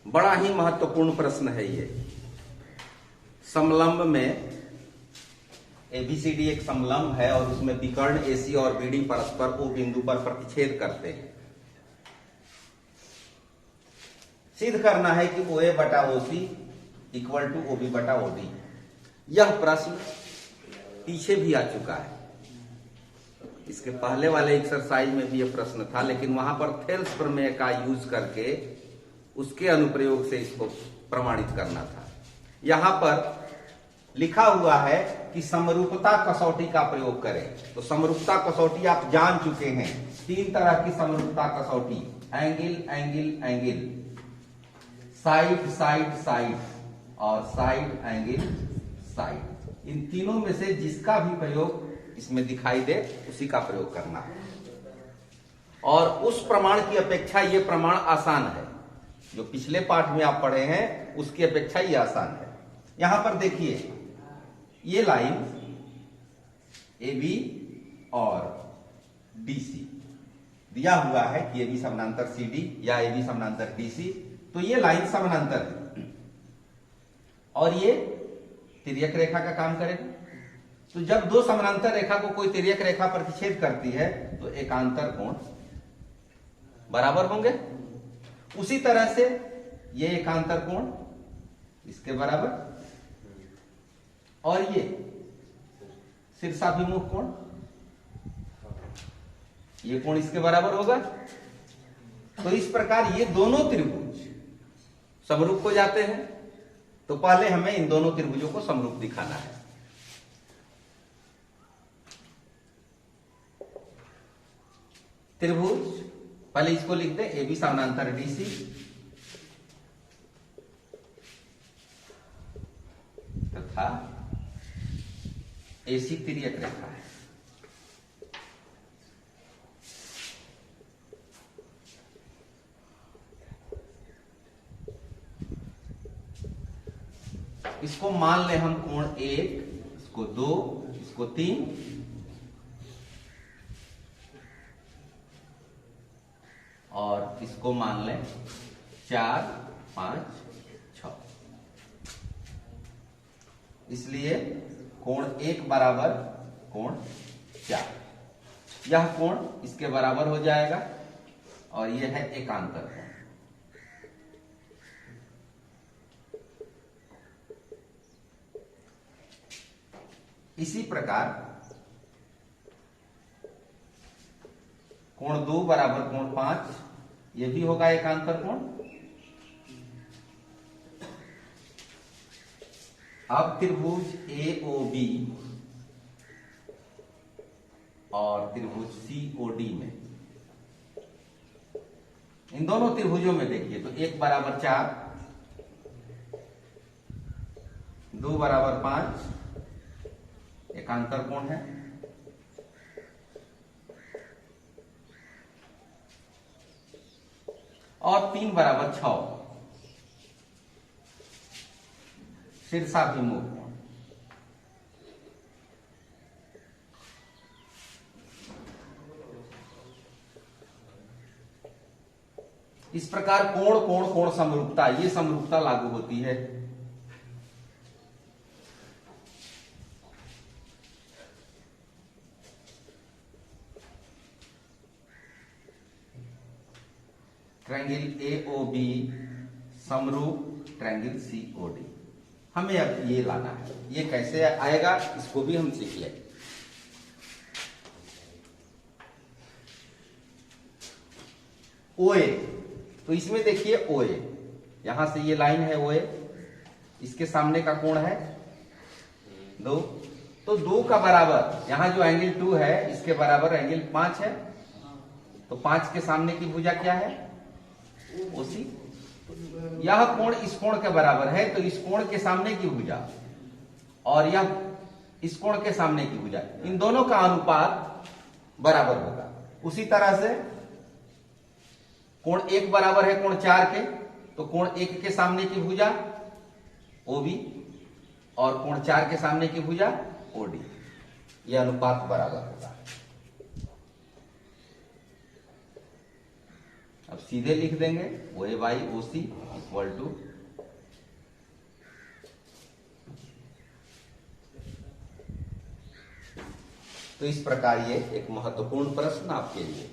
बड़ा ही महत्वपूर्ण प्रश्न है ये। समलंब में एबीसीडी एक समलंब है और उसमें विकर्ण एसी और बीडी परस्पर ओ बिंदु पर प्रतिच्छेद करते हैं। सिद्ध करना है कि ओ ए बटा ओ C equal two O B बटा ओ डी। यह प्रश्न पीछे भी आ चुका है, इसके पहले वाले एक्सरसाइज में भी यह प्रश्न था, लेकिन वहां पर थेल्स प्रमेय का यूज करके उसके अनुप्रयोग से इसको प्रमाणित करना था। यहां पर लिखा हुआ है कि समरूपता कसौटी का प्रयोग करें। तो समरूपता कसौटी आप जान चुके हैं, तीन तरह की समरूपता कसौटी, angle angle angle, side side side और साइड एंगल साइड। इन तीनों में से जिसका भी प्रयोग इसमें दिखाई दे उसी का प्रयोग करना है। और उस प्रमाण की अपेक्षा ये प्रमाण आसान है, जो पिछले पाठ में आप पढ़े हैं उसकी अपेक्षा ये आसान है। यहां पर देखिए, ये लाइन AB और BC दिया हुआ है कि AB समानांतर CD या AB समानांतर DC, तो ये लाइन समानांतर है और ये तिर्यक रेखा का काम करेगा। तो जब दो समानांतर रेखा को कोई तिर्यक रेखा प्रतिच्छेद करती है तो एकांतर कोण बराबर होंगे। उसी तरह से ये एकांतर कोण इसके बराबर और ये शीर्षाभिमुख कोण, ये कोण इसके बराबर होगा। तो इस प्रकार ये दोनों त्रिभुज समरूप हो जाते हैं। तो पहले हमें इन दोनों त्रिभुजों को समरूप दिखाना है। त्रिभुज, पहले इसको लिख दें, AB समानांतर DC तथा AC तिर्यक रेखा है। इसको मान ले हम कोण 1, इसको 2, इसको 3 और इसको मान लें 4, 5, 6। इसलिए कोण 1 बराबर कोण 4, यह कोण इसके बराबर हो जाएगा और यह है एकांतर कोण। इसी प्रकार कोण 2 बराबर कोण 5, यह भी होगा एकांतर कोण। अब त्रिभुज AOB और त्रिभुज COD में, इन दोनों त्रिभुजों में देखिए तो 1 बराबर 4, 2 बराबर 5 एकांतर कोण है, और 3 बराबर 6 शीर्षाभिमुख कोण। इस प्रकार कोण कोण कोण समरूपता, ये समरूपता लागू होती है। ट्रायंगल AOB समरूप ट्रायंगल COD। हमें अब ये लाना है। ये कैसे आएगा इसको भी हम सीख लें। OA, तो इसमें देखिए OA, यहां से ये लाइन है OA, इसके सामने का कोण है 2, तो 2 का बराबर यहां जो एंगल 2 है इसके बराबर एंगल 5 है। तो 5 के सामने की भुजा क्या है? OC। यह कोण इस कोण के बराबर है, तो इस कोण के सामने की भुजा और यह इस कोण के सामने की भुजा, इन दोनों का अनुपात बराबर होगा। उसी तरह से कोण 1 बराबर है कोण 4 के, तो कोण 1 के सामने की भुजा OB और कोण 4 के सामने की भुजा OD, यह अनुपात बराबर होगा। अब सीधे लिख देंगे O A by O C equal to तो इस प्रकार ये एक महत्वपूर्ण प्रश्न आपके लिए